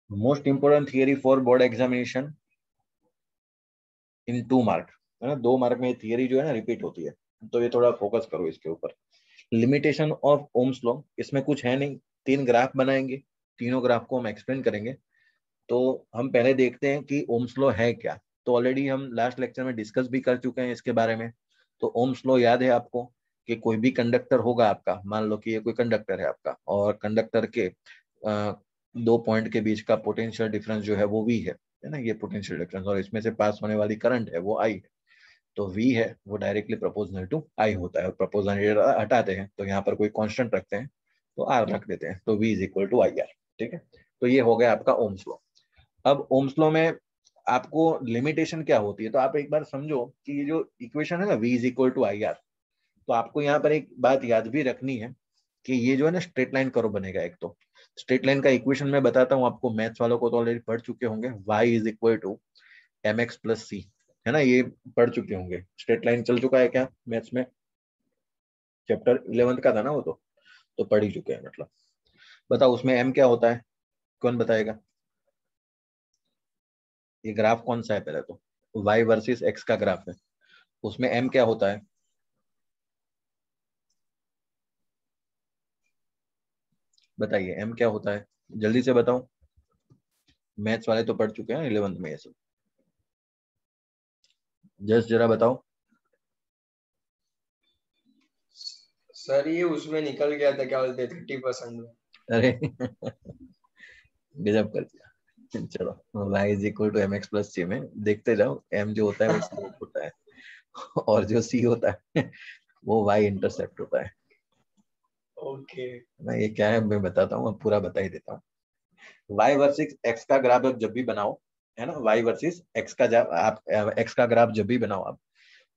Most important theory for board examination in 2 mark, है ना, 2 mark में थियरी जो है ना रिपीट होती है, तो ये थोड़ा फोकस करो इसके ऊपर। लिमिटेशन ऑफ ओम्स लॉ, इसमें कुछ है नहीं, 3 ग्राफ बनाएंगे, तीनों ग्राफ को हम एक्सप्लेन करेंगे। तो हम पहले देखते हैं कि ओम्स लॉ है क्या। तो ऑलरेडी हम लास्ट लेक्चर में डिस्कस भी कर चुके हैं इसके बारे में। तो ओम्स लॉ याद है आपको कि कोई भी कंडक्टर होगा आपका, मान लो कि ये कोई कंडक्टर है आपका, और कंडक्टर के 2 पॉइंट के बीच का पोटेंशियल डिफरेंस जो है वो वी है ना, ये पोटेंशियल डिफरेंस, और इसमें से पास होने वाली करंट है वो आई है। तो V है वो डायरेक्टली प्रोपोर्शनल टू I होता है, और प्रोपोर्शनल हटाते हैं तो यहाँ पर कोई कांस्टेंट रखते हैं तो R रख देते हैं, तो V is equal to IR। ठीक है, तो ये हो गया आपका ओम्स लॉ। अब ओम्स लॉ में आपको लिमिटेशन क्या होती है, तो आप एक बार समझो कि ये जो इक्वेशन है ना V is equal to IR, तो आपको यहाँ पर एक बात याद भी रखनी है कि ये जो है ना स्ट्रेट लाइन कर्व बनेगा। एक तो स्ट्रेट लाइन का इक्वेशन मैं बताता हूँ आपको, मैथ्स वालों को तो ऑलरेडी पढ़ चुके होंगे, y is equal to mx plus c, है ना, ये पढ़ चुके होंगे। स्ट्रेट लाइन चल चुका है क्या मैथ्स में, चैप्टर 11 का था ना वो, तो पढ़ ही चुके हैं मतलब। बताओ उसमें m क्या होता है, कौन बताएगा। ये ग्राफ कौन सा है, पहले तो y वर्सेस x का ग्राफ है, उसमें m क्या होता है। बताइए m क्या होता है, जल्दी से बताओ, मैथ्स वाले तो पढ़ चुके हैं 11th में ये सब, जस्ट जरा बताओ। सर ये उसमें निकल गया था, क्या बोलते 30% में। अरे गजब कर दिया। चलो y is equal to mx plus c में देखते जाओ, m जो होता है वो स्लोप होता है और जो c होता है वो y इंटरसेप्ट होता है ओके ना। ये क्या है मैं बताता हूँ, अब पूरा बता ही देता हूँ। y वर्सेस x का ग्राफ आप जब भी बनाओ, है ना, y वर्सेस x का जब आप x का ग्राफ जब भी बनाओ आप,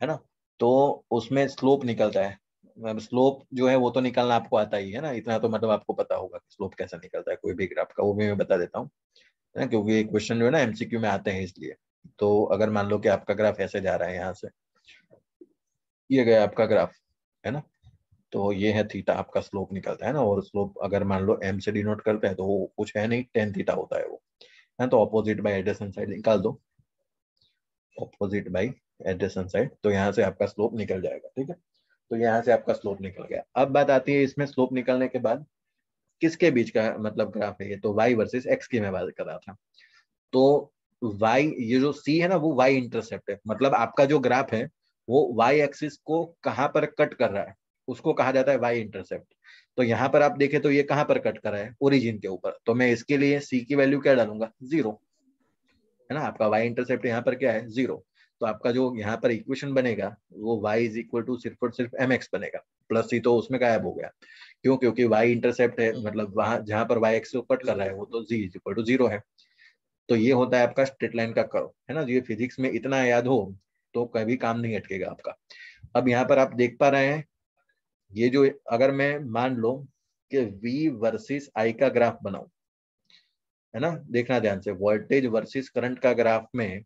है ना, तो उसमें स्लोप निकलता है। स्लोप जो है वो तो निकालना आपको आता ही है ना, इतना तो मतलब आपको पता होगा कि स्लोप कैसा निकलता है कोई भी ग्राफ का, वो भी मैं बता देता हूँ, है ना, क्योंकि ये क्वेश्चन जो है ना एमसीक्यू में आते हैं इसलिए। तो अगर मान लो कि आपका ग्राफ ऐसे जा रहा है, यहाँ से ये गया आपका ग्राफ, है ना, तो ये है थीटा, आपका स्लोप निकलता है ना, और स्लोप अगर मान लो एम से डिनोट करते हैं तो वो कुछ है नहीं, टेन थीटा होता है वो, है तो ऑपोजिट बाई एडजेसेंट साइड निकाल दो, ऑपोजिट बाई एडजेसेंट साइड, तो यहाँ से आपका स्लोप निकल जाएगा। ठीक है, तो यहाँ से आपका स्लोप निकल गया। अब बात आती है इसमें स्लोप निकलने के बाद किसके बीच का मतलब ग्राफ है ये, तो y वर्सेस x की मैं बात कर रहा था। तो y, ये जो c है ना वो y इंटरसेप्ट है, मतलब आपका जो ग्राफ है वो y एक्सिस को कहाँ पर कट कर रहा है उसको कहा जाता है y इंटरसेप्ट। तो यहाँ पर आप देखें तो ये कहाँ पर कट कर रहा है, ओरिजिन के ऊपर, तो मैं इसके लिए c की वैल्यू क्या डालूंगा, 0, है ना, आपका y इंटरसेप्ट यहाँ पर क्या है, 0। तो आपका जो यहाँ पर इक्वेशन बनेगा वो y इज इक्वल टू सिर्फ और सिर्फ mx बनेगा, प्लस c तो उसमें गायब हो गया। क्यों, क्योंकि y इंटरसेप्ट है, मतलब वहां जहां पर y एक्स को कट कर रहा है वो तो z इज इक्वल टू 0 है। तो ये होता है आपका स्ट्रेट लाइन का कर्व, है ना, ये फिजिक्स में इतना याद हो तो कभी काम नहीं अटकेगा आपका। अब यहाँ पर आप देख पा रहे हैं, ये जो अगर मैं मान लो कि v वर्सेस i का ग्राफ बनाऊं, है ना, देखना ध्यान से, वोल्टेज वर्सेस करंट का ग्राफ में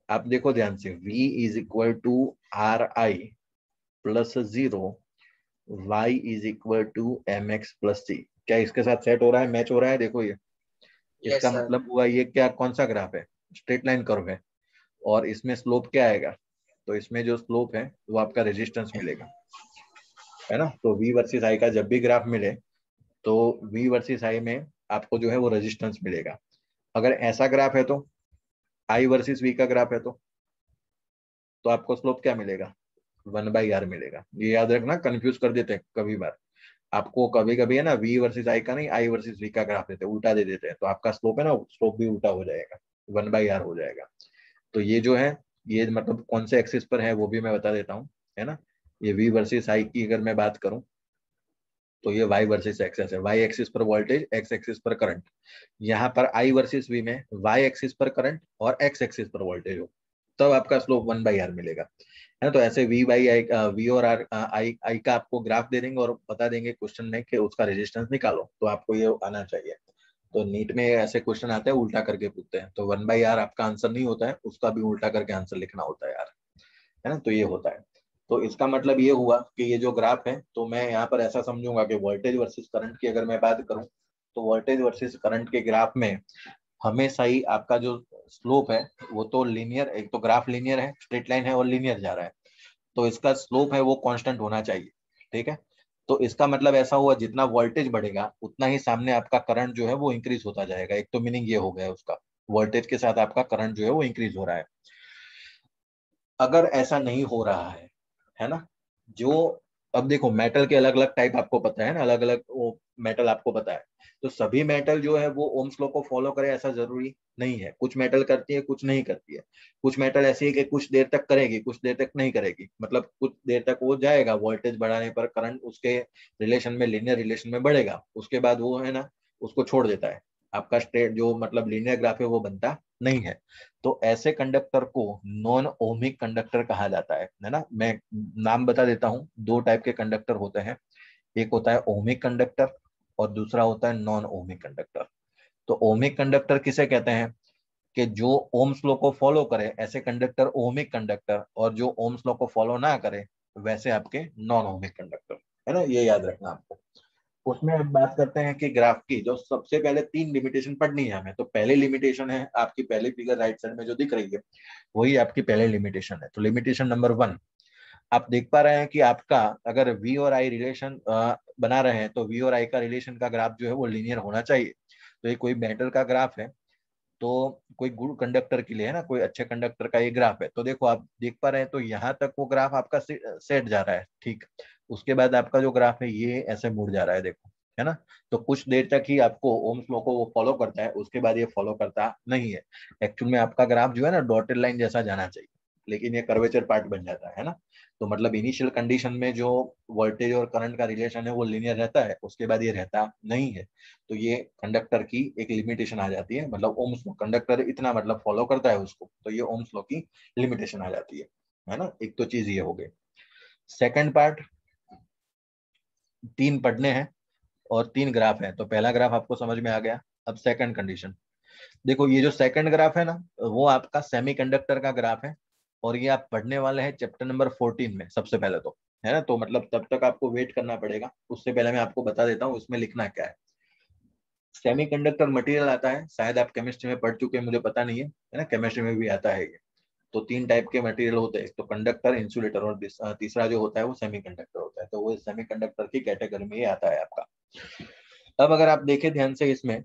आप देखो ध्यान से, v is equal to R I plus 0, y is equal to M X plus C. क्या इसके साथ सेट हो रहा है, मैच हो रहा है, देखो ये, यस इसका सर। मतलब हुआ ये क्या, कौन सा ग्राफ है, स्ट्रेट लाइन कर्व है, और इसमें स्लोप क्या आएगा, तो इसमें जो स्लोप है वो आपका रेजिस्टेंस मिलेगा, है ना। तो v वर्सेस i का जब भी ग्राफ मिले तो v वर्सेस i में आपको जो है वो रेजिस्टेंस मिलेगा। अगर ऐसा ग्राफ है तो i वर्सेस v का ग्राफ है तो आपको स्लोप क्या मिलेगा, 1/r मिलेगा। ये याद रखना, कंफ्यूज कर देते हैं कभी बार आपको, कभी कभी है ना v वर्सेस i का नहीं, i वर्सेस v का ग्राफ देते हैं, उल्टा दे देते हैं, तो आपका स्लोप है ना, स्लोप भी उल्टा हो जाएगा, 1/r हो जाएगा। तो ये जो है, ये मतलब कौन से एक्सिस पर है वो भी मैं बता देता हूँ, है ना। ये v वर्सेस i की अगर मैं बात करूं तो ये y वर्सेस एक्सिस है, y एक्सिस पर वोल्टेज, x एक्सिस पर करंट। यहाँ पर i वर्सेस v में y एक्सिस पर करंट और x एक्सिस पर वोल्टेज हो, तब आपका स्लोप 1/r मिलेगा, है ना। तो ऐसे v बाई आई, v और r आई का आपको ग्राफ दे देंगे और बता देंगे क्वेश्चन में कि उसका रेजिस्टेंस निकालो, तो आपको ये आना चाहिए। तो नीट में ऐसे क्वेश्चन आते हैं उल्टा करके पूछते हैं, तो 1/r आपका आंसर नहीं होता है, उसका भी उल्टा करके आंसर लिखना होता है यार, है ना, तो ये होता है। तो इसका मतलब ये हुआ कि ये जो ग्राफ है, तो मैं यहाँ पर ऐसा समझूंगा कि वोल्टेज वर्सेस करंट की अगर मैं बात करूं, तो वोल्टेज वर्सेस करंट के ग्राफ में हमेशा ही आपका जो स्लोप है वो तो लीनियर, एक तो ग्राफ लीनियर है, स्ट्रेट लाइन है और लीनियर जा रहा है, तो इसका स्लोप है वो कांस्टेंट होना चाहिए। ठीक है, तो इसका मतलब ऐसा हुआ जितना वोल्टेज बढ़ेगा उतना ही सामने आपका करंट जो है वो इंक्रीज होता जाएगा। एक तो मीनिंग ये हो गया उसका, वोल्टेज के साथ आपका करंट जो है वो इंक्रीज हो रहा है। अगर ऐसा नहीं हो रहा है ना, जो अब देखो मेटल के अलग अलग टाइप आपको पता है ना, अलग अलग वो मेटल आपको पता है, तो सभी मेटल जो है वो ओम्स लॉ को फॉलो करे ऐसा जरूरी नहीं है। कुछ मेटल करती है, कुछ नहीं करती है। कुछ मेटल ऐसी है कि कुछ देर तक करेगी, कुछ देर तक नहीं करेगी, मतलब कुछ देर तक वो जाएगा, वोल्टेज बढ़ाने पर करंट उसके रिलेशन में, लीनियर रिलेशन में बढ़ेगा, उसके बाद वो है ना उसको छोड़ देता है। आपका स्ट्रेट जो मतलब लीनियर ग्राफ है वो बनता नहीं है। तो ऐसे कंडक्टर को नॉन ओमिक कंडक्टर कहा जाता है ना। मैं नाम बता देता हूँ, दो टाइप के कंडक्टर होते हैं, एक होता है ओमिक कंडक्टर और दूसरा होता है नॉन ओमिक कंडक्टर। तो ओमिक कंडक्टर किसे कहते हैं कि जो ओम्स लॉ को फॉलो करे, ऐसे कंडक्टर ओमिक कंडक्टर, और जो ओम्स लॉ को फॉलो ना करे वैसे आपके नॉन ओमिक कंडक्टर, है ना, ये याद रखना आपको। उसमें अब बात करते हैं कि ग्राफ की जो सबसे पहले तीन लिमिटेशन पढ़नी है हमें। तो पहली लिमिटेशन है आपकी, पहली फिगर राइट साइड में जो दिख रही है वही आपकी पहले लिमिटेशन है। तो लिमिटेशन नंबर 1, आप देख पा रहे हैं कि आपका अगर वी और आई रिलेशन बना रहे हैं तो वी और आई का रिलेशन का ग्राफ जो है वो लीनियर होना चाहिए। तो ये कोई मेटल का ग्राफ है, तो कोई गुड कंडक्टर के लिए है ना, कोई अच्छे कंडक्टर का ये ग्राफ है। तो देखो आप देख पा रहे हैं, तो यहाँ तक वो ग्राफ आपका सेट जा रहा है, ठीक। उसके बाद आपका जो ग्राफ है ये ऐसे मुड़ जा रहा है, देखो, है ना। तो कुछ देर तक ही आपको ओम्स लॉ को वो फॉलो करता है, उसके बाद ये फॉलो करता नहीं है। एक्चुअल में आपका ग्राफ जो है ना डॉटेड लाइन जैसा जाना चाहिए, लेकिन ये कर्वेचर पार्ट बन जाता है ना। तो मतलब इनिशियल कंडीशन में जो वोल्टेज और करंट का रिलेशन है वो लिनियर रहता है, उसके बाद ये रहता नहीं है। तो ये कंडक्टर की एक लिमिटेशन आ जाती है, मतलब ओम्स लॉ, कंडक्टर इतना मतलब फॉलो करता है उसको, तो ये ओम्स लॉ की लिमिटेशन आ जाती है ना। एक तो चीज ये हो गई। सेकंड पार्ट, तीन पढ़ने हैं और तीन ग्राफ है, तो पहला ग्राफ आपको समझ में आ गया। अब सेकंड कंडीशन देखो, ये जो सेकंड ग्राफ है ना वो आपका सेमीकंडक्टर का ग्राफ है, और ये आप पढ़ने वाले हैं चैप्टर नंबर 14 में सबसे पहले, तो है ना। तो मतलब तब तक आपको वेट करना पड़ेगा, उससे पहले मैं आपको बता देता हूँ उसमें लिखना क्या है। सेमीकंडक्टर मटेरियल आता है, शायद आप केमिस्ट्री में पढ़ चुके हैं, मुझे पता नहीं है ना, केमिस्ट्री में भी आता है ये। तो तीन टाइप के मटेरियल होते हैं, तो कंडक्टर, इंसुलेटर और तीसरा जो होता है वो सेमीकंडक्टर होता है। तो वो सेमीकंडक्टर की कैटेगरी में ये आता है आपका। अब अगर आप देखें ध्यान से इसमें,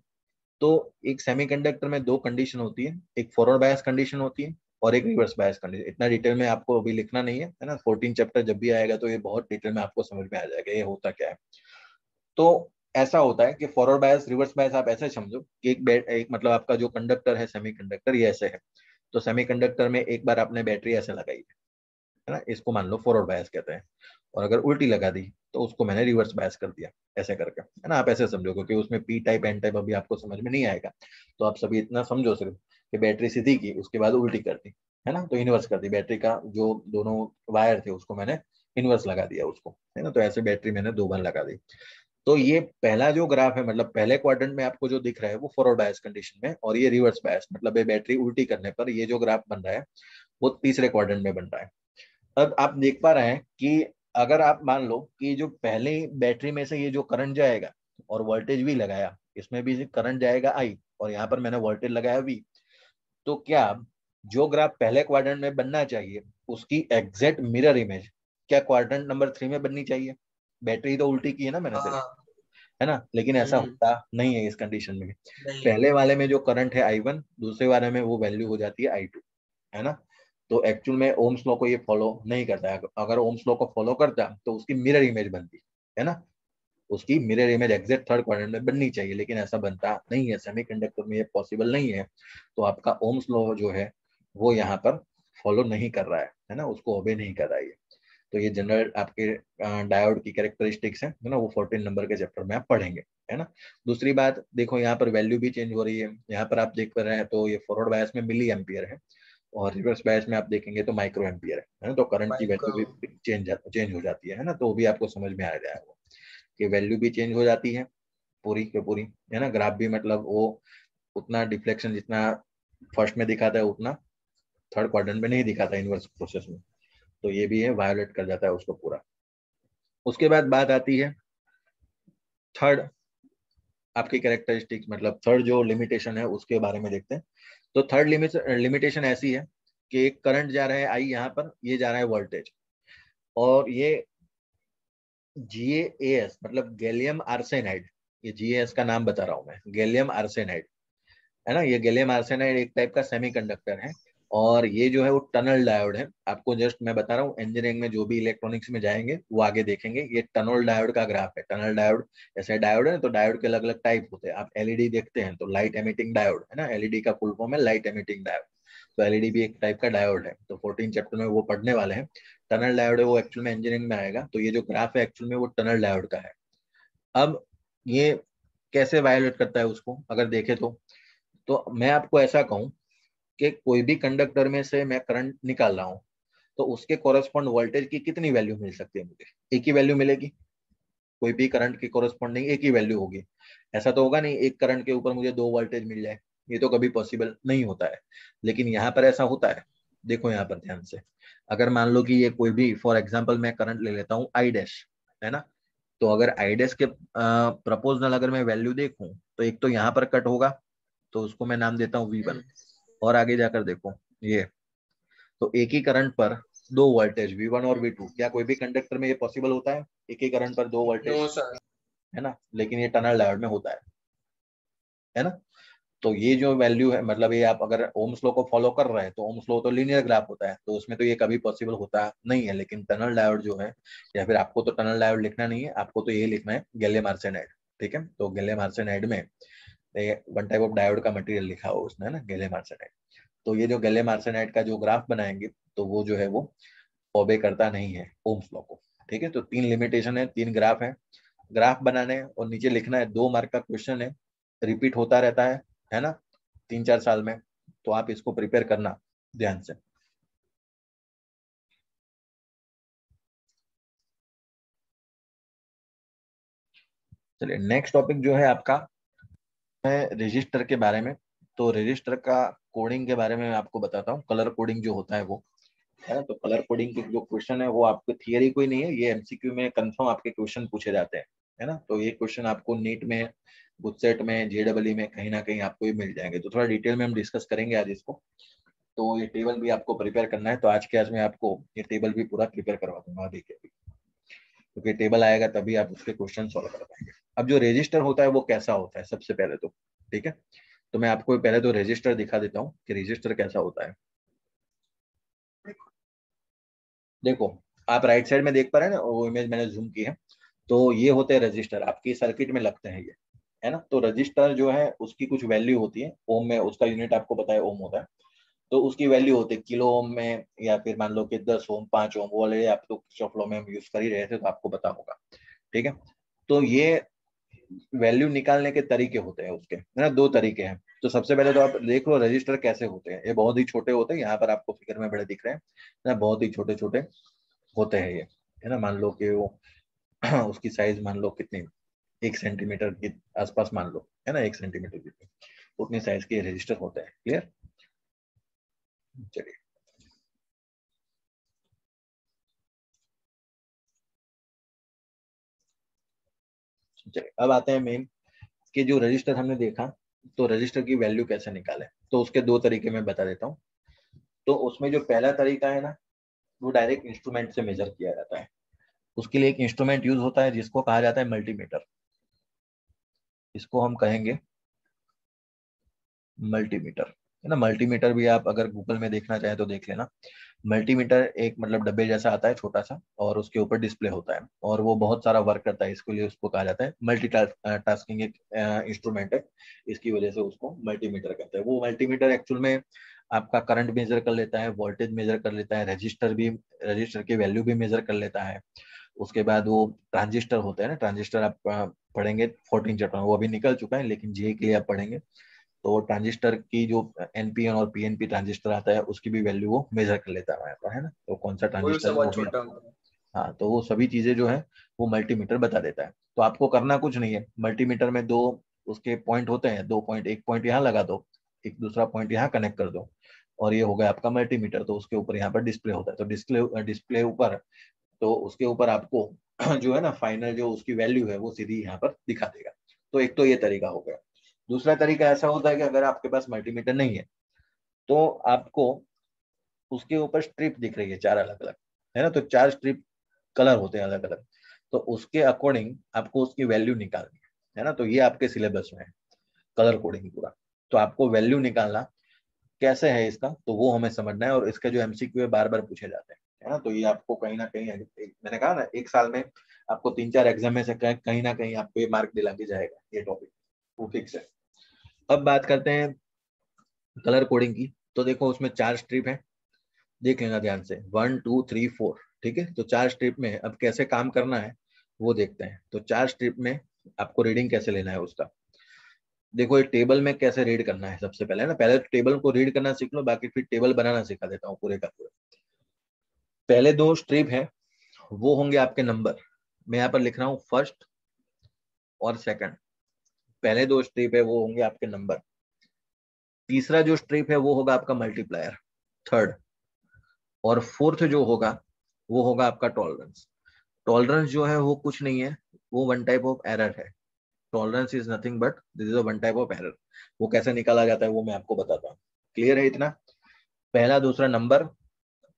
तो एक सेमीकंडक्टर में दो कंडीशन होती है, एक फॉरवर्ड बायस कंडीशन होती है और एक रिवर्स बायस कंडीशन। इतना डिटेल में आपको अभी लिखना नहीं है ना, 14 चैप्टर जब भी आएगा तो ये बहुत डिटेल में आपको समझ में आ जाएगा ये होता क्या है। तो ऐसा होता है कि फॉरवर्ड बायस, रिवर्स बायस आप ऐसे समझो कि एक मतलब आपका जो कंडक्टर है सेमीकंडक्टर ये ऐसे है। तो सेमीकंडक्टर में एक बार आपने बैटरी ऐसे लगाई है ना, इसको मान लो फॉरवर्ड बायस कहते हैं। और अगर उल्टी लगा दी तो उसको मैंने रिवर्स बायस कर दिया, ऐसे करके, है ना। आप ऐसे समझो, क्योंकि उसमें पी टाइप एन टाइप अभी आपको समझ में नहीं आएगा। तो आप सभी इतना समझो सिर्फ कि बैटरी सीधी की, उसके बाद उल्टी कर दी, है ना, तो इनवर्स कर दी। बैटरी का जो दोनों वायर थे उसको मैंने इनवर्स लगा दिया उसको, है ना। तो ऐसे बैटरी मैंने दो बार लगा दी। तो ये पहला जो ग्राफ है, मतलब पहले क्वाड्रेंट में आपको जो दिख रहा है वो फॉरवर्ड बायस कंडीशन में, और ये रिवर्स बायस, मतलब ये बैटरी उल्टी करने पर ये जो ग्राफ बन रहा है वो तीसरे क्वाड्रेंट में बन रहा है। अब आप देख पा रहे हैं कि अगर आप मान लो कि जो पहले बैटरी में से ये जो करंट जाएगा और वोल्टेज भी लगाया, इसमें भी करंट जाएगा आई, और यहाँ पर मैंने वोल्टेज लगाया वी, तो क्या जो ग्राफ पहले क्वाड्रेंट में बनना चाहिए उसकी एग्जैक्ट मिरर इमेज क्या क्वाड्रेंट नंबर 3 में बननी चाहिए? बैटरी तो उल्टी की है ना मैंने सिर्फ, हाँ। है ना, लेकिन ऐसा हम्म। होता नहीं है इस कंडीशन में। नहीं। पहले वाले में जो करंट है I1, दूसरे वाले में वो वैल्यू हो जाती है I2, है ना। तो एक्चुअल में ओम्स लॉ को ये फॉलो नहीं करता है। अगर ओम्स लॉ को फॉलो करता तो उसकी मिरर इमेज बनती, है ना, उसकी mirror image exact third quadrant में बननी चाहिए, लेकिन ऐसा बनता नहीं है, सेमीकंडक्टर में ये पॉसिबल नहीं है। तो आपका ओम्स लॉ जो है वो यहाँ पर फॉलो नहीं कर रहा है ना, उसको ओबे नहीं कर रहा है। तो ये जनरल आपके डायोड की कैरेक्टरिस्टिक्स है ना, वो 14 नंबर के चैप्टर में आप पढ़ेंगे, है ना। दूसरी बात देखो, यहाँ पर वैल्यू भी चेंज हो रही है। यहाँ पर आप देख रहे हैं तो ये फॉरवर्ड बायस में मिली एम्पियर है, और रिवर्स बायस में आप देखेंगे तो माइक्रो एम्पियर है ना। तो करंट की वैल्यू माइक्रो। भी चेंज हो जाती है ना, तो वो भी आपको समझ में आ जाएगा कि वैल्यू भी चेंज हो जाती है पूरी के पूरी, है ना। ग्राफ भी मतलब वो उतना डिफ्लेक्शन जितना फर्स्ट में दिखाता है उतना थर्ड क्वाड्रेंट में नहीं दिखाता इनवर्स प्रोसेस में। तो ये भी है, वायोलेट कर जाता है उसको पूरा। उसके बाद बात आती है थर्ड आपकी कैरेक्टरिस्टिक्स, मतलब थर्ड जो लिमिटेशन है उसके बारे में देखते हैं। तो थर्ड लिमिटेशन ऐसी है कि एक करंट जा रहा है आई, यहाँ पर ये जा रहा है वोल्टेज, और ये GaAs मतलब गैलियम आर्सेनाइड, ये GaAs का नाम बता रहा हूं मैं, गैलियम आर्सेनाइड है ना। ये गैलियम आर्सेनाइड एक टाइप का सेमीकंडक्टर है, और ये जो है वो टनल डायोड है। आपको जस्ट मैं बता रहा हूँ, इंजीनियरिंग में जो भी इलेक्ट्रॉनिक्स में जाएंगे वो आगे देखेंगे। ये टनल डायोड का ग्राफ है। टनल डायोड ऐसे डायोड है, तो डायोड के अलग अलग टाइप होते हैं। आप एलईडी देखते हैं तो लाइट एमिटिंग डायोड है ना, एलईडी का फुल फॉर्म है लाइट एमिटिंग डायोड। तो एलईडी भी एक टाइप का डायोड है, तो 14 चैप्टर में वो पढ़ने वाले हैं। टनल डायोड है वो एक्चुअल में इंजीनियरिंग में आएगा। तो ये जो ग्राफ है एक्चुअल में वो टनल डायोड का है। अब ये कैसे वायोलेट करता है उसको अगर देखे तो मैं आपको ऐसा कहूं कि कोई भी कंडक्टर में से मैं करंट निकाल रहा हूं, तो उसके कोरस्पॉन्ड वोल्टेज की कितनी वैल्यू मिल सकती है मुझे? एक ही वैल्यू मिलेगी। कोई भी करंट की कोरस्पॉन्डिंग एक ही वैल्यू होगी। ऐसा तो होगा नहीं एक करंट के ऊपर मुझे दो वोल्टेज मिल जाए, ये तो कभी पॉसिबल नहीं होता है। लेकिन यहाँ पर ऐसा होता है। देखो यहाँ पर ध्यान से, अगर मान लो कि ये कोई भी, फॉर एग्जाम्पल मैं करंट ले लेता हूँ आई डैश, है ना। तो अगर आई डैश के प्रपोजनल अगर मैं वैल्यू देखूं, तो एक तो यहाँ पर कट होगा, तो उसको मैं नाम देता हूँ V1। और आगे जाकर देखो ये, तो एक ही करंट पर दो वोल्टेज V1 और V2, क्या कोई भी कंडक्टर में ये पॉसिबल होता है? एक ही करंट पर दो नो वोल्टेज, सर। है ना। लेकिन ये टनल डायोड में होता है ना। तो ये जो वैल्यू है, मतलब ये आप अगर ओम्स लॉ को फॉलो कर रहे हैं, तो ओम्स लॉ तो लीनियर ग्राफ होता है, तो उसमें तो ये कभी पॉसिबल होता नहीं है। लेकिन टनल डायोड जो है, या फिर आपको तो टनल डायोड लिखना नहीं है, आपको तो ये लिखना है गैलियम आर्सेनाइड। ठीक है, तो गैलियम आर्सेनाइड में वन टाइप ऑफ डायोड का मटेरियल लिखा हो उसमें, है ना, गैलियम आर्सेनाइड। तो ये जो गैलियम आर्सेनाइड का जो ग्राफ बनाएंगे, तो वो जो है वो ओबे करता नहीं है ओम्स लॉ को। ठीक है, तो तीन लिमिटेशन है, तीन ग्राफ है। ग्राफ बनाने हैं और नीचे लिखना है। 2 मार्क का क्वेश्चन है, रिपीट होता रहता है ना, 3-4 साल में। तो आप इसको प्रिपेयर करना ध्यान से। चलिए नेक्स्ट टॉपिक जो है आपका है रजिस्टर के बारे में। तो रजिस्टर का कोडिंग के बारे में मैं आपको बताता हूँ। कलर कोडिंग जो होता है वो, है ना। तो कलर कोडिंग के जो क्वेश्चन है वो आपके थियरी कोई नहीं है, ये MCQ में कंफर्म आपके क्वेश्चन पूछे जाते हैं, है ना। तो ये क्वेश्चन आपको नीट में, गुजसेट में, JEE में कहीं ना कहीं आपको ये मिल जाएंगे। तो थोड़ा डिटेल में हम डिस्कस करेंगे आज इसको। तो ये टेबल भी आपको प्रिपेयर करना है, तो आज के आज मैं आपको ये टेबल भी पूरा प्रिपेयर करवा दूंगा अभी के अभी, क्योंकि टेबल आएगा तभी आप उसके क्वेश्चन सॉल्व कर पाएंगे। अब जो रजिस्टर होता है वो कैसा होता है सबसे पहले तो, ठीक है। तो मैं आपको पहले तो रजिस्टर दिखा देता हूँ कि रजिस्टर कैसा होता है। देखो, आप राइट साइड में देख पा रहे हैं ना, वो इमेज मैंने जूम की है। तो ये होते हैं रजिस्टर, आपकी सर्किट में लगते हैं ये, है ना। तो रजिस्टर जो है उसकी कुछ वैल्यू होती है ओम में, उसका यूनिट आपको पता है ओम होता है। तो उसकी वैल्यू होती है किलो ओम में, या फिर मान लो कि 10 ओम, 5 ओम, वो वाले आप तो किरचॉफ लॉ में हम यूज कर ही रहे थे, तो आपको पता होगा। ठीक है, तो ये वैल्यू निकालने के तरीके होते हैं उसके, है ना। 2 तरीके हैं। तो सबसे पहले तो आप देख लो रजिस्टर कैसे होते हैं। ये बहुत ही छोटे होते हैं, यहाँ पर आपको फिगर में बड़े दिख रहे हैं ना, बहुत ही छोटे छोटे होते हैं ये, है ना। मान लो कि वो उसकी साइज मान लो कितनी, 1 सेंटीमीटर के आसपास मान लो, है ना, 1 सेंटीमीटर की उतनी साइज के रजिस्टर होते हैं। क्लियर? चलिए, चलिए अब आते हैं मेन कि जो रजिस्टर हमने देखा, तो रजिस्टर की वैल्यू कैसे निकालें। तो उसके 2 तरीके मैं बता देता हूँ। तो उसमें जो पहला तरीका है ना, वो डायरेक्ट इंस्ट्रूमेंट से मेजर किया जाता है। उसके लिए एक इंस्ट्रूमेंट यूज होता है जिसको कहा जाता है मल्टीमीटर। इसको हम कहेंगे मल्टीमीटर, है ना। मल्टीमीटर भी आप अगर गूगल में देखना चाहें तो देख लेना। मल्टीमीटर एक मतलब डब्बे जैसा आता है छोटा सा, और उसके ऊपर डिस्प्ले होता है, और वो बहुत सारा वर्क करता है। इसके लिए उसको कहा जाता है मल्टी टास्किंग एक इंस्ट्रूमेंट है। इसकी वजह से उसको मल्टीमीटर कहते हैं। वो मल्टीमीटर एक्चुअल में आपका करंट मेजर कर लेता है, वोल्टेज मेजर कर लेता है, रजिस्टर की वैल्यू भी मेजर कर लेता है। उसके बाद वो ट्रांजिस्टर होते हैं ना, ट्रांजिस्टर आप पढ़ेंगे 14 चैप्टर, वो अभी निकल चुका है लेकिन जे के लिए आप पढ़ेंगे। तो ट्रांजिस्टर की जो NPN और PNP ट्रांजिस्टर आता है उसकी भी वैल्यू वो मेजर कर लेता है हमारे पास, है ना। तो कौन सा वो ट्रांजिस्टर सब है वो बहुत भी छोटा आपको, होता है। हाँ, तो वो सभी चीजें जो है वो मल्टीमीटर बता देता है। तो आपको करना कुछ नहीं है। मल्टीमीटर में दो उसके पॉइंट होते हैं, 2 पॉइंट, एक पॉइंट यहाँ लगा दो, एक दूसरा पॉइंट यहाँ कनेक्ट कर दो। और ये हो गया आपका मल्टीमीटर, तो उसके ऊपर यहाँ पर डिस्प्ले होता है, तो डिस्प्ले ऊपर, तो उसके ऊपर आपको जो है ना फाइनल जो उसकी वैल्यू है वो सीधी यहाँ पर दिखा देगा। तो एक तो ये तरीका हो गया। दूसरा तरीका ऐसा होता है कि अगर आपके पास मल्टीमीटर नहीं है तो आपको उसके ऊपर स्ट्रिप दिख रही है 4 अलग अलग, है ना, तो 4 स्ट्रिप कलर होते हैं अलग अलग, तो उसके अकॉर्डिंग आपको उसकी वैल्यू निकालनी है ना। तो ये आपके सिलेबस में है कलर कोडिंग पूरा। तो आपको वैल्यू निकालना कैसे है इसका, तो वो हमें समझना है, और इसके जो एमसीक्यू है बार बार पूछे जाते हैं, है ना। तो ये आपको कहीं ना कहीं मैंने कहा ना एक साल में आपको 3-4 एग्जाम में से कहीं ना कहीं आपको ये मार्क दिला के जाएगा ये टॉपिक, वो फिक्स है। अब बात करते हैं कलर कोडिंग की। तो देखो उसमें 4 स्ट्रिप है, देख लेना ध्यान से, 1 2 3 4, ठीक है। तो 4 स्ट्रिप में अब कैसे काम करना है वो देखते हैं। तो 4 स्ट्रिप में आपको रीडिंग कैसे लेना है उसका, देखो एक टेबल में कैसे रीड करना है सबसे पहले, है ना। पहले तो टेबल को रीड करना सीख लो, बाकी फिर टेबल बनाना सिखा देता हूँ पूरे का पूरा। पहले 2 स्ट्रिप है वो होंगे आपके नंबर, मैं यहाँ पर लिख रहा हूँ फर्स्ट और सेकंड। पहले 2 स्ट्रिप है वो होंगे आपके नंबर। तीसरा जो स्ट्रिप है वो होगा आपका मल्टीप्लायर, थर्ड। और फोर्थ जो होगा वो होगा आपका टॉलरेंस। टॉलरेंस जो है वो कुछ नहीं है, वो वन टाइप ऑफ एरर है। Tolerance is nothing but this is a one type of error. वो कैसे निकाला जाता है वो मैं आपको बताता हूँ। क्लियर है इतना। पहला दूसरा नंबर,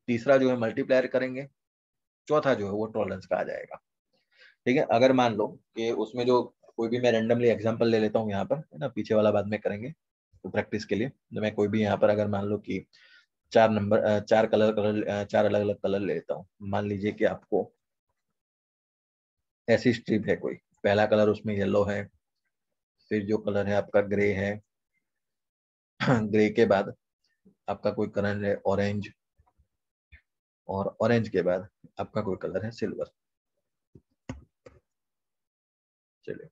तीसरा जो है मल्टीप्लायर करेंगे, चौथा जो है वो टॉलरेंस का आ जाएगा। ठीक है। अगर मान लो कि उसमें जो कोई भी, मैं रैंडमली एग्जांपल ले लेता हूँ यहाँ पर, है ना, पीछे वाला बाद में करेंगे तो प्रैक्टिस के लिए। तो मैं कोई भी यहाँ पर अगर मान लो कि 4 अलग अलग कलर ले लेता हूँ। मान लीजिए कि आपको ऐसी स्ट्रिप है कोई, पहला कलर उसमें येलो है, फिर जो कलर है आपका ग्रे है, ग्रे के बाद आपका कोई कलर है ऑरेंज, और ऑरेंज के बाद आपका कोई कलर है सिल्वर। चलिए,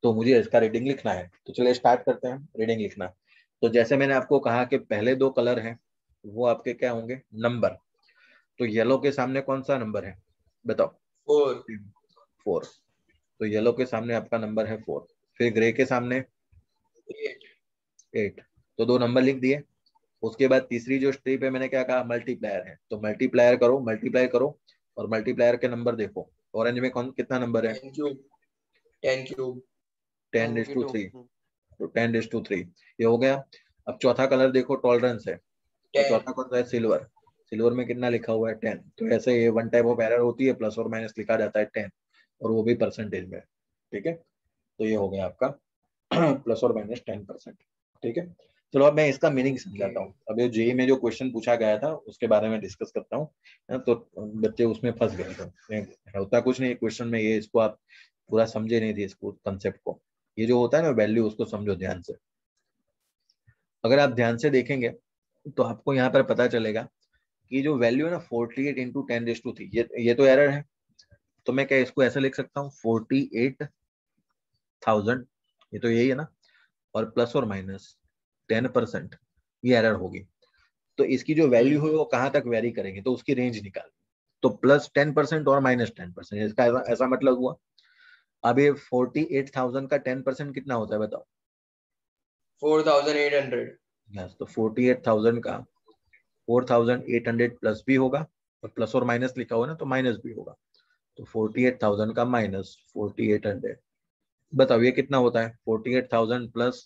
तो मुझे इसका रीडिंग लिखना है, तो चलिए स्टार्ट करते हैं रीडिंग लिखना। तो जैसे मैंने आपको कहा कि पहले 2 कलर हैं वो आपके क्या होंगे, नंबर। तो येलो के सामने कौन सा नंबर है बताओ, 4। 4। तो येलो के सामने आपका नंबर है 4। फिर ग्रे के सामने 8। 8। तो 2 नंबर लिख दिए। उसके बाद तीसरी जो स्ट्रिप है मैंने क्या कहा, मल्टीप्लायर है, तो मल्टीप्लायर करो, मल्टीप्लाई करो, और मल्टीप्लायर के नंबर देखो। ऑरेंज में कौन कितना नंबर है, 10 क्यूब। 10 क्यूब। 10 10 इज की टू 2। 3 तो 10 इज टू 3 ये हो गया। अब चौथा कलर देखो, टॉलरेंस है, तो 10। चौथा कौन सा है, सिल्वर। सिल्वर में कितना लिखा हुआ है, 10। तो ऐसे ये वन टाइप ऑफ एरर होती है, प्लस और माइनस लिखा जाता है 10, और वो भी परसेंटेज में। ठीक है। तो ये हो गया आपका प्लस और माइनस 10%। ठीक है। चलो अब मैं इसका मीनिंग ओके। समझाता हूँ। अब ये जेई में जो क्वेश्चन पूछा गया था उसके बारे में डिस्कस करता हूँ, है ना। तो बच्चे उसमें फंस गए थे, होता कुछ नहीं क्वेश्चन में, ये इसको आप पूरा समझे नहीं थे इसको कंसेप्ट को। ये जो होता है ना वैल्यू, उसको समझो ध्यान से। अगर आप ध्यान से देखेंगे तो आपको यहाँ पर पता चलेगा कि जो वैल्यू है ना 48 × 10⁻³ ये तो एरर है। तो मैं क्या इसको ऐसे लिख सकता हूँ 48,000, ये तो यही है ना, और प्लस और माइनस 10%, ये एरर होगी। तो इसकी जो वैल्यू है वो कहाँ तक वेरी करेंगे, तो उसकी रेंज निकाल। तो +10% और -10%, इसका ऐसा मतलब हुआ। अब ये 48,000 का 10% कितना होता है बताओ। 4800। यस, तो 48,000 का 4,800 प्लस भी होगा, और प्लस और माइनस लिखा हुआ ना तो माइनस भी होगा। तो 48,000 का माइनस 4800, बताओ ये कितना होता है, 48,000 प्लस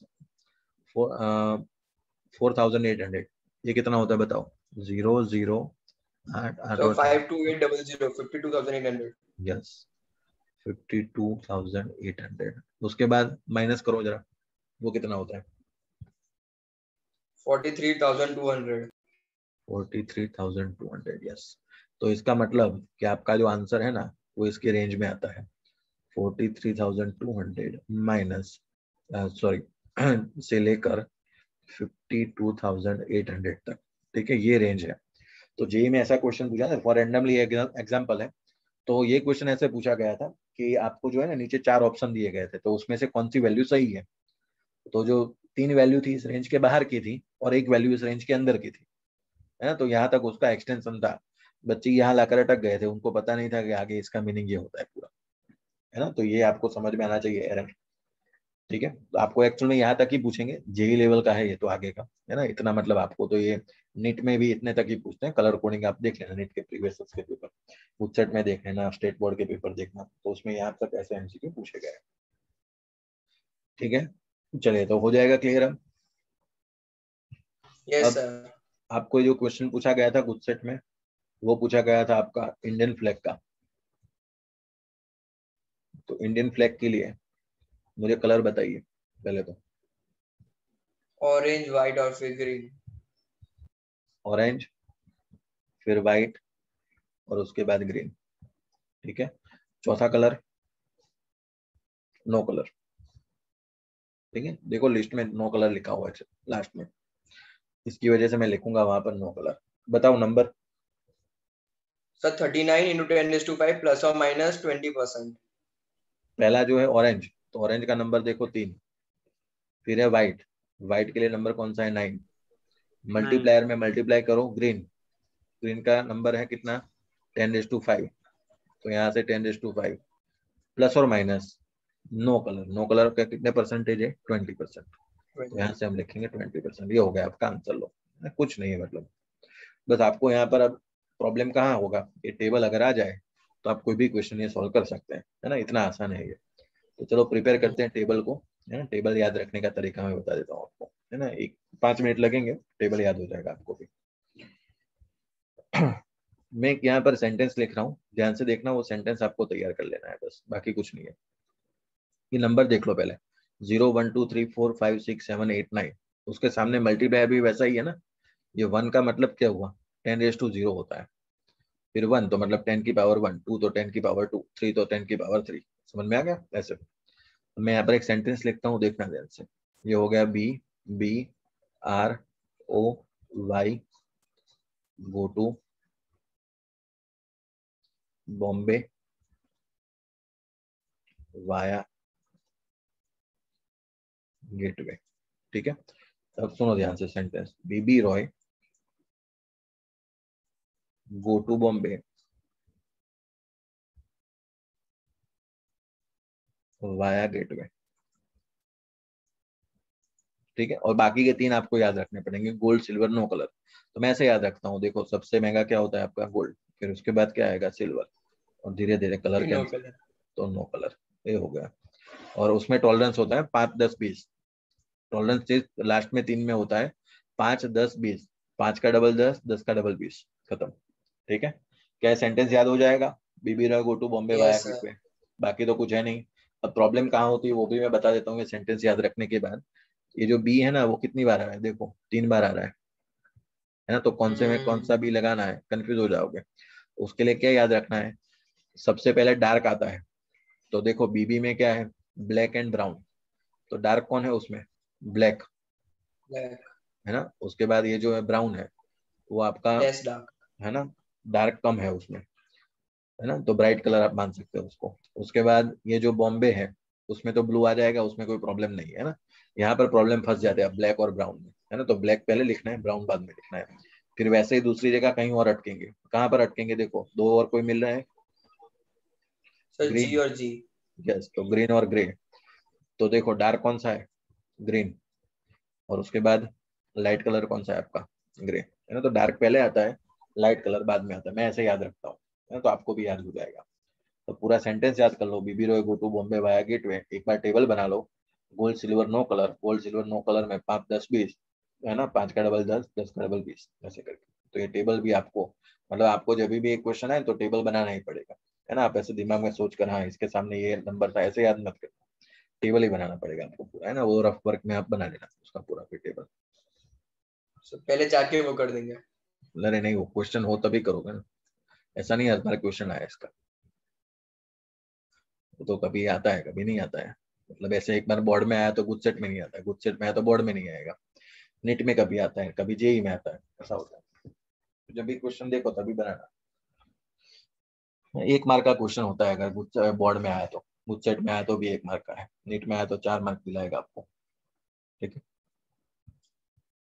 4,800, ये कितना होता है बताओ। 0 0 8 8 So और 52800, 52,800। यस 52,800। उसके बाद माइनस करो जरा, वो कितना होता है, 43,200। 43,200। यस। तो इसका मतलब कि आपका जो आंसर है ना वो इसके रेंज में आता है, 43,200 माइनस, सॉरी से लेकर 52,800 तक। ठीक है, ये रेंज है। तो जेई में ऐसा क्वेश्चन पूछा था, फॉर रेंडमली एग्जांपल है। तो ये क्वेश्चन ऐसे पूछा गया था कि आपको जो है ना नीचे 4 ऑप्शन दिए गए थे, तो उसमें से कौन सी वैल्यू सही है। तो जो 3 वैल्यू थी इस रेंज के बाहर की थी, और 1 वैल्यू इस रेंज के अंदर की थी, है ना। तो यहाँ तक उसका एक्सटेंशन था। बच्चे यहाँ लाकर अटक गए थे, उनको पता नहीं था कि आगे इसका मीनिंग ये होता है पूरा, है ना। तो ये आपको समझ में आना चाहिए एरर। ठीक है, तो आपको एक्चुअल में यहाँ तक ही पूछेंगे, जेई लेवल का है ये तो आगे का, है ना, इतना मतलब आपको तो ये नीट में भी इतने तक ही पूछते हैं। कलर कोडिंग आप देख लेना, नीट के प्रीवियस के पेपर, गुजसेट में देख लेना, स्टेट बोर्ड के पेपर देखना, तो उसमें यहाँ तक ऐसे एमसीक्यू पूछे गए। ठीक है, चलिए तो हो जाएगा क्लियर अब। यस अब सर। आपको जो क्वेश्चन पूछा गया था गुजसेट में, वो पूछा गया था आपका इंडियन फ्लैग का। तो इंडियन फ्लैग के लिए मुझे कलर बताइए पहले तो। ऑरेंज, व्हाइट और फिर ग्रीन। ऑरेंज, फिर व्हाइट, और उसके बाद ग्रीन। ठीक है, चौथा कलर नो कलर। ठीक है, देखो लिस्ट में नो कलर लिखा हुआ है लास्ट में, इसकी वजह से मैं लिखूंगा वहां पर नो कलर। बताओ नंबर। सर 39 इंटू 10⁵ प्लस और माइनस 20%। पहला जो है ऑरेंज, तो ऑरेंज का नंबर देखो 3। फिर है व्हाइट, व्हाइट के लिए नंबर कौन सा है 9। 9। मल्टीप्लायर में मल्टीप्लाई करो ग्रीन, ग्रीन का नंबर है कितना 10⁵, तो यहाँ से 10⁵, प्लस और minus no colour, no colour का कितने परसेंटेज है 20%, तो यहाँ से हम लिखेंगे 20%। ये हो गया आपका आंसर। लो, कुछ नहीं है मतलब, बस आपको यहाँ पर अब प्रॉब्लम कहाँ होगा, ये टेबल अगर आ जाए तो आप कोई भी क्वेश्चन ये सॉल्व कर सकते हैं, है ना, इतना आसान है ये। तो चलो प्रिपेयर करते हैं टेबल को, है ना। टेबल याद रखने का तरीका मैं बता देता हूँ आपको, है ना, 5 मिनट लगेंगे, टेबल याद हो जाएगा आपको भी। मैं यहाँ पर सेंटेंस लिख रहा हूँ, ध्यान से देखना, वो सेंटेंस आपको तैयार कर लेना है बस, बाकी कुछ नहीं है। ये नंबर देख लो पहले, 0 1 2 3 4 5 6 7 8 9, उसके सामने मल्टीप्लाई भी वैसा ही है ना। ये 1 का मतलब क्या हुआ 10⁻0 होता है, फिर 1 तो मतलब 10 की पावर 1, 2 तो 10 की पावर 2, 3 तो 10 की पावर 3। समझ में आ गया ऐसे। मैं यहाँ पर एक सेंटेंस लिखता हूँ, देखना ध्यान से। ये हो गया B, B R O Y, go to Bombay via gateway. ठीक है, अब सुनो ध्यान से sentence, B B Roy go to Bombay via gateway. ठीक है, और बाकी के 3 आपको याद रखने पड़ेंगे, गोल्ड सिल्वर नो कलर। तो मैं ऐसे याद रखता हूँ, देखो सबसे महंगा क्या होता है आपका गोल्ड, फिर उसके बाद क्या आएगा सिल्वर, और धीरे धीरे कलर नो कैंसिल, कलर। तो नो कलर। ये हो गया। और उसमें टॉलरेंस होता है 5 10 20, टॉलरेंस लास्ट में 3 में होता है 5 10 20, 5 का डबल 10, 10 का डबल 20, खत्म। ठीक है, क्या सेंटेंस याद हो जाएगा, BB Roy go to Bombay via yes sir. Gateway. बाकी तो कुछ है नहीं। अब प्रॉब्लम कहाँ होती है वो भी मैं बता देता हूँ सेंटेंस याद रखने के बाद। ये जो बी है ना वो कितनी बार आ रहा है, देखो 3 बार आ रहा है ना, तो कौन से में कौन सा बी लगाना है, कंफ्यूज हो जाओगे। उसके लिए क्या याद रखना है, सबसे पहले डार्क आता है, तो देखो बीबी में क्या है ब्लैक एंड ब्राउन, तो डार्क कौन है उसमें ब्लैक, ब्लैक। है ना। उसके बाद ये जो है ब्राउन है वो आपका, लेस डार्क। है ना, डार्क कम है उसमें, है ना, तो ब्राइट कलर आप मान सकते हो उसको। उसके बाद ये जो बॉम्बे है उसमें तो ब्लू आ जाएगा, उसमें कोई प्रॉब्लम नहीं है ना। यहाँ पर प्रॉब्लम फंस जाते हैं ब्लैक और ब्राउन में, है ना, तो ब्लैक पहले लिखना है, ब्राउन बाद में लिखना है। फिर वैसे ही दूसरी जगह कहीं और अटकेंगे, कहाँ पर अटकेंगे, देखो 2 और कोई मिल रहे हैं, सर जी ग्रीन, और जी। यस, तो ग्रीन और ग्रे। तो देखो डार्क कौन सा है ग्रीन, और उसके बाद लाइट कलर कौन सा है आपका ग्रे, है ना, तो डार्क पहले आता है, लाइट कलर बाद में आता है, मैं ऐसे याद रखता हूँ, है ना, तो आपको भी याद हो जाएगा। तो पूरा सेंटेंस याद कर लो, BB Roy go to Bombay via gateway, एक बार टेबल बना लो, gold silver no colour, gold silver no colour में 5 10 20, है ना, 5 का डबल 10, 10 का डबल 20, ऐसे करके। तो ये टेबल भी आपको, मतलब आपको जब भी एक क्वेश्चन है तो टेबल बनाना ही पड़ेगा, है ना। आप ऐसे दिमाग में सोच कर, हाँ इसके सामने ये नंबर था, ऐसे याद मत करना, टेबल ही बनाना पड़ेगा आपको पूरा, है ना, वो रफ वर्क में आप बना लेना उसका पूरा फिर टेबल। सर पहले जाके वो कर देंगे। अरे नहीं, वो क्वेश्चन हो तभी करोगे ना, ऐसा नहीं हर बार क्वेश्चन आया इसका, वो तो कभी आता है कभी नहीं आता है। मतलब ऐसे एक बार बोर्ड में आया तो गुडसेट में नहीं आता है, गुडसेट में आया तो बोर्ड में नहीं आएगा, नीट में कभी आता है, कभी जेई में आता है, ऐसा होता है। तो जब भी क्वेश्चन देखो तभी बनाना। 1 मार्क का क्वेश्चन होता है, अगर बोर्ड में आया तो, गुडसेट में आया तो भी 1 मार्क का है, नीट में आया तो 4 मार्क दिलाएगा आपको। ठीक है।